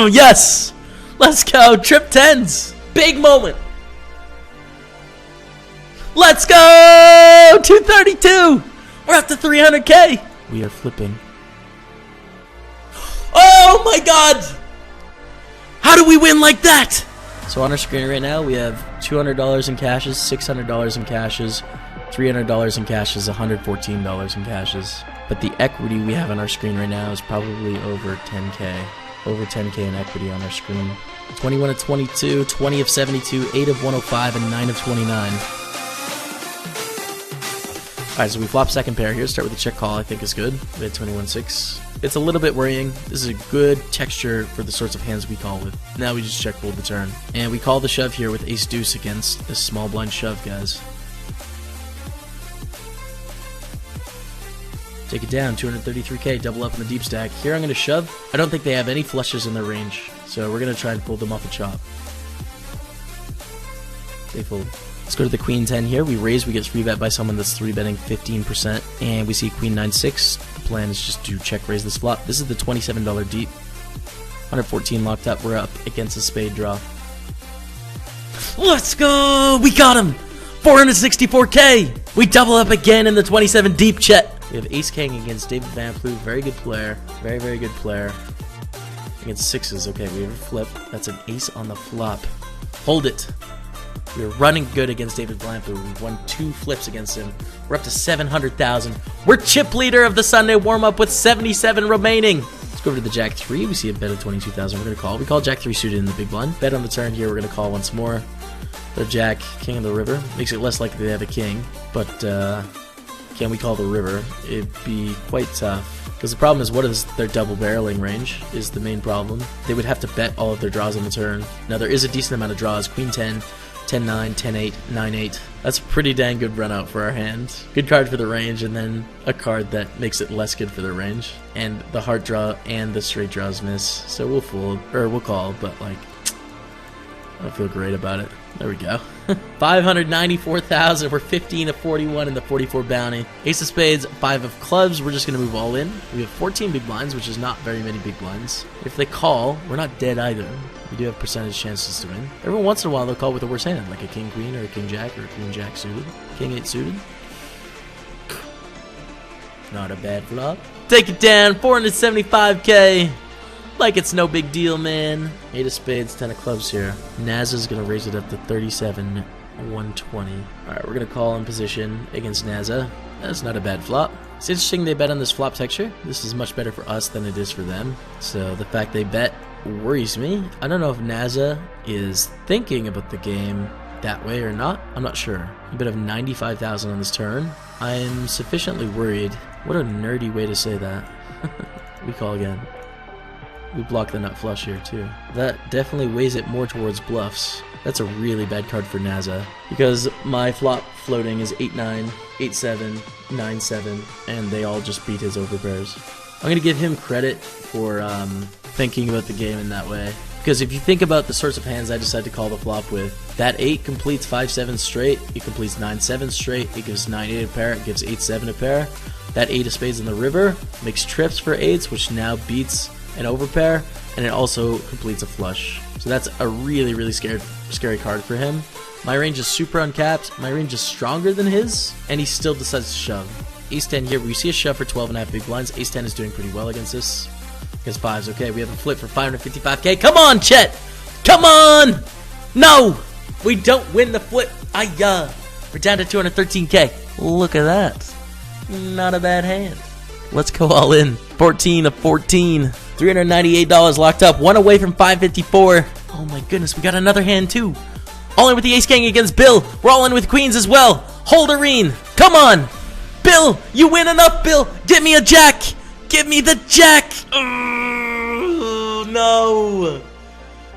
Oh, yes! Let's go! Trip tens! Big moment! Let's go! 232! We're up to 300K! We are flipping. Oh my god! How do we win like that? So on our screen right now, we have $200 in cashes, $600 in cashes, $300 in cashes, $114 in cashes. But the equity we have on our screen right now is probably over 10K. Over 10K in equity on our screen. 21 of 22, 20 of 72, 8 of 105, and 9 of 29. Alright, so we flop second pair here. Start with a check call, I think is good. We had 21-6. It's a little bit worrying. This is a good texture for the sorts of hands we call with. Now we just check fold the turn. And we call the shove here with ace deuce against this small blind shove, guys. Take it down, 233K, double up in the deep stack. Here I'm going to shove. I don't think they have any flushes in their range, so we're going to try and fold them off a chop. They fold. Let's go to the queen 10 here. We raise, we get 3-bet by someone that's 3-betting 15%, and we see queen 9-6. The plan is just to check raise this flop. This is the $27 deep. 114 locked up. We're up against a spade draw. Let's go! We got him! 464K! We double up again in the 27 deep, Chet. We have ace king against David Van Ploeg. Very good player. Very, very good player. Against sixes. Okay, we have a flip. That's an ace on the flop. Hold it. We're running good against David Van Ploeg. We've won 2 flips against him. We're up to 700,000. We're chip leader of the Sunday warm-up with 77 remaining. Let's go over to the jack 3. We see a bet of 22,000. We're going to call. We call jack 3 suited in the big blind. Bet on the turn here. We're going to call once more. The jack, king of the river. Makes it less likely they have a king. But, can we call the river? It'd be quite tough. Because the problem is, what is their double barreling range is the main problem. They would have to bet all of their draws on the turn. Now, there is a decent amount of draws. Queen 10, 10-9, 10-8, 9-8. That's a pretty dang good run out for our hand. Good card for the range, and then a card that makes it less good for the range. And the heart draw and the straight draws miss. So we'll fold, or we'll call, but like, I don't feel great about it. There we go. 594,000. We're 15 of 41 in the 44 bounty. Ace of spades, 5 of clubs. We're just going to move all in. We have 14 big blinds, which is not very many big blinds. If they call, we're not dead either. We do have percentage chances to win. Every once in a while, they'll call with a worse hand, like a king queen or a king jack or a queen jack suited. King 8 suited. Not a bad flop. Take it down, 475K. Like it's no big deal, man. 8 of spades, 10 of clubs here. Naza's going to raise it up to 37, 120. Alright, we're going to call in position against Naza. That's not a bad flop. It's interesting they bet on this flop texture. This is much better for us than it is for them. So the fact they bet worries me. I don't know if Naza is thinking about the game that way or not. I'm not sure. A bit of 95,000 on this turn. I'm sufficiently worried. What a nerdy way to say that. We call again. We block the nut flush here too. That definitely weighs it more towards bluffs. That's a really bad card for Naza, because my flop floating is 8-9, 8-7, 9-7, and they all just beat his overpairs. I'm going to give him credit for thinking about the game in that way, because if you think about the sorts of hands I decide to call the flop with, that 8 completes 5-7 straight, it completes 9-7 straight, it gives 9-8 a pair, it gives 8-7 a pair. That 8 of spades in the river makes trips for 8s, which now beats an overpair, and it also completes a flush. So that's a really, really scary card for him. My range is super uncapped. My range is stronger than his, and he still decides to shove. Ace 10 here, we see a shove for 12.5 big blinds. Ace 10 is doing pretty well against this. Against 5s, okay, we have a flip for 555K. Come on, Chet! Come on! No! We don't win the flip. We're down to 213K. Look at that. Not a bad hand. Let's go all in. 14 of 14. $398 locked up. One away from 554. Oh my goodness, we got another hand too. All in with the ace king against Bill. We're all in with queens as well. Holderine. Come on. Bill, you win enough, Bill. Give me a jack. Give me the jack. Oh, no.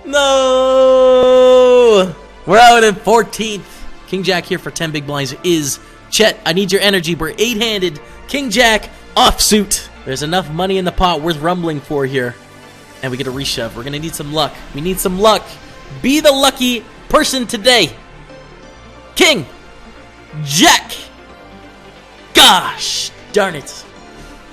No. We're out in 14th. King jack here for 10 big blinds is Chet. I need your energy. We're 8-handed. King jack offsuit. There's enough money in the pot worth rumbling for here. And we get a reshove. We're going to need some luck. We need some luck. Be the lucky person today. King. Jack. Gosh darn it.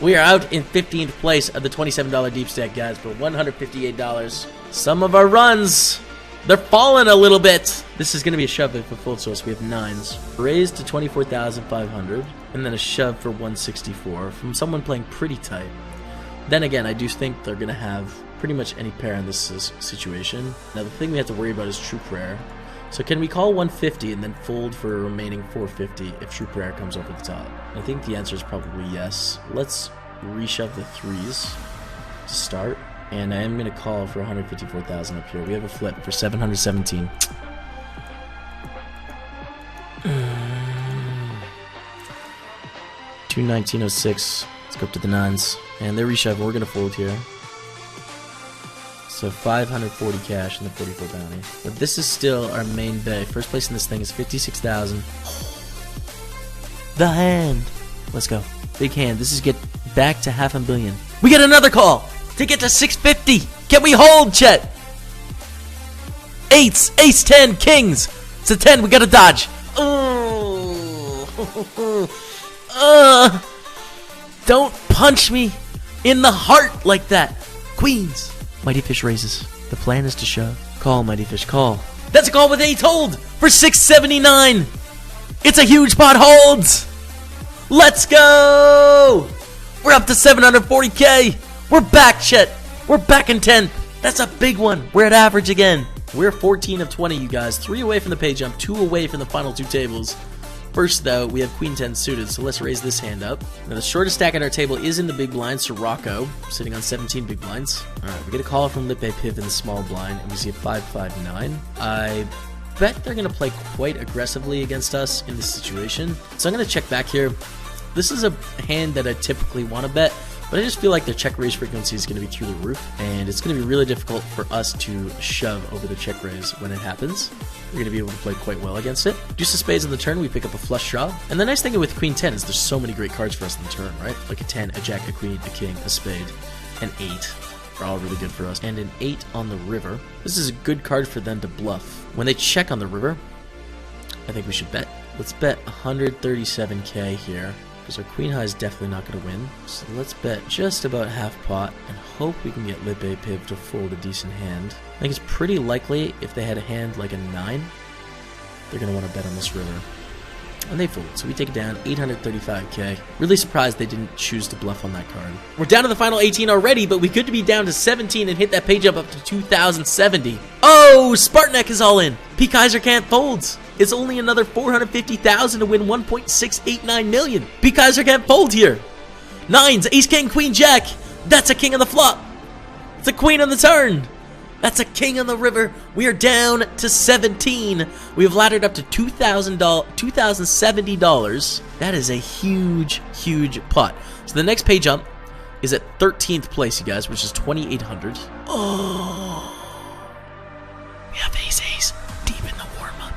We are out in 15th place of the $27 deep stack, guys, for $158. Some of our runs, they're falling a little bit. This is going to be a shove if a full source. We have 9s. Raised to 24,500. And then a shove for 164 from someone playing pretty tight. Then again, I do think they're going to have pretty much any pair in this situation. Now the thing we have to worry about is True Prayer. So can we call 150 and then fold for a remaining 450 if True Prayer comes over the top? I think the answer is probably yes. Let's reshove the 3s to start. And I am going to call for 154,000 up here. We have a flip for 717. 219.06. Let's go up to the 9s. And they're reshoving. We're going to fold here. So 540 cash and the 44 bounty. But this is still our main bet. First place in this thing is 56,000. The hand. Let's go. Big hand. This is get back to $500 million. We get another call to get to 650. Can we hold, Chet? 8s, ace 10, kings. It's a 10. We got to dodge. Don't punch me in the heart like that. Queens. Mighty Fish raises. The plan is to shove. Call, Mighty Fish, call. That's a call with 8 hold for 679. It's a huge pot holds. Let's go. We're up to 740K. We're back, Chet. We're back in 10th. That's a big one. We're at average again. We're 14 of 20, you guys. 3 away from the pay jump, 2 away from the final 2 tables. First, though, we have Queen 10 suited, so let's raise this hand up. Now, the shortest stack at our table is in the big blind, Sirocco, sitting on 17 big blinds. Alright, we get a call from Lippe Piv in the small blind, and we see a 5-5-9. I bet they're going to play quite aggressively against us in this situation. So I'm going to check back here. This is a hand that I typically want to bet, but I just feel like their check raise frequency is going to be through the roof, and it's going to be really difficult for us to shove over the check raise when it happens. We're going to be able to play quite well against it. Deuce of spades on the turn, we pick up a flush draw. And the nice thing with Queen 10 is there's so many great cards for us on the turn, right? Like a 10, a jack, a queen, a king, a spade, an 8 are all really good for us. And an 8 on the river. This is a good card for them to bluff. When they check on the river, I think we should bet. Let's bet 137K here, because our queen high is definitely not going to win. So let's bet just about half pot and hope we can get Lippe Piv to fold a decent hand. I think it's pretty likely if they had a hand like a 9, they're going to want to bet on this river. And they fold, so we take it down 835K. Really surprised they didn't choose to bluff on that card. We're down to the final 18 already, but we could be down to 17 and hit that page up to 2,070. Oh, Spartanek is all in. P. Kaiser can't fold. It's only another 450,000 to win 1.689 million. P. Kaiser can't fold here. 9s, ace, king, queen, jack. That's a king on the flop. It's a queen on the turn. That's a king on the river. We are down to 17. We have laddered up to $2,070. That is a huge, huge pot. So the next pay jump is at 13th place, you guys, which is 2,800. Oh, we have ace deep in the warm-up.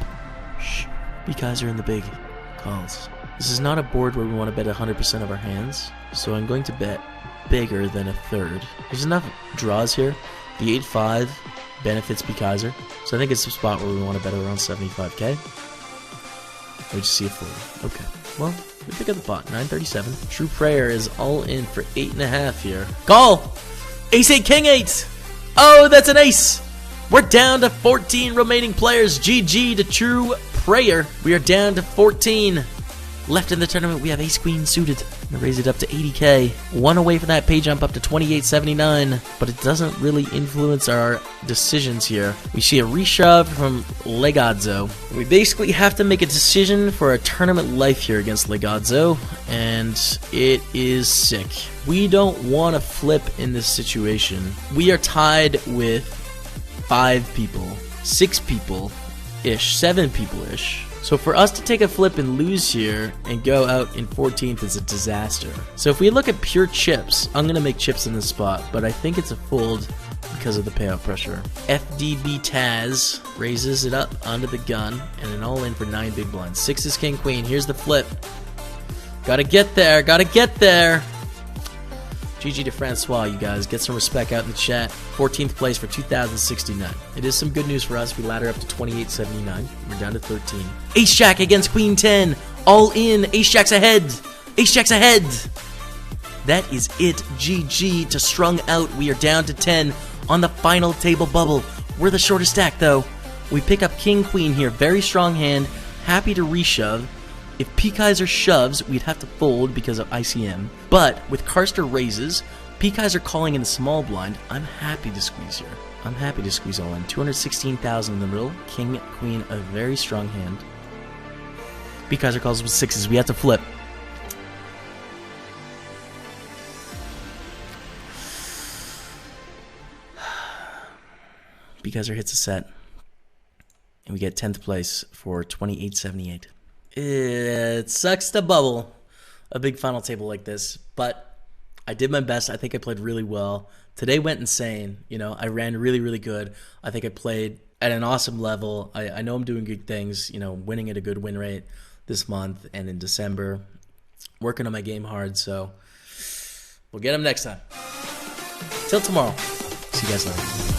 Shh. You guys are in the big calls. This is not a board where we want to bet 100% of our hands, so I'm going to bet bigger than a third. There's enough draws here. The 8-5 benefits P. Kaiser, so I think it's a spot where we want to bet around 75K. We just see a 40. Okay, well, we pick up the pot. 937. True Prayer is all in for 8.5 here. Call! Ace 8, king 8! Oh, that's an ace! We're down to 14 remaining players. GG to True Prayer. We are down to 14. Left in the tournament, we have ace queen suited. And raise it up to 80K. 1 away from that pay jump up to 2879. But it doesn't really influence our decisions here. We see a reshove from Legazzo. We basically have to make a decision for our tournament life here against Legazzo. And it is sick. We don't want to flip in this situation. We are tied with 5 people, 6 people-ish, 7 people-ish. So for us to take a flip and lose here and go out in 14th is a disaster. So if we look at pure chips, I'm going to make chips in this spot, but I think it's a fold because of the payout pressure. FDB Taz raises it up onto the gun and an all in for 9 big blinds. 6 is king queen. Here's the flip. Gotta get there. Gotta get there. GG to Francois, you guys. Get some respect out in the chat. 14th place for 2,069. It is some good news for us. We ladder up to 2,879. We're down to 13. Ace Jack against Queen 10. All in. Ace Jack's ahead. Ace Jack's ahead. that is it. GG to strung out. We are down to 10 on the final table bubble. We're the shortest stack, though. We pick up King Queen here. Very strong hand. Happy to reshove. If P-Kaiser shoves, we'd have to fold because of ICM. But with Karster raises, P-Kaiser calling in the small blind, I'm happy to squeeze here. I'm happy to squeeze all in. 216,000 in the middle. King, Queen, a very strong hand. P-Kaiser calls with sixes. We have to flip. P-Kaiser hits a set. And we get 10th place for 28.78. It sucks to bubble a big final table like this, but I did my best. I think I played really well. Today went insane. You know, I ran really, really good. I think I played at an awesome level. I know I'm doing good things, you know, winning at a good win rate this month and in December. Working on my game hard, so we'll get them next time. Till tomorrow. See you guys later.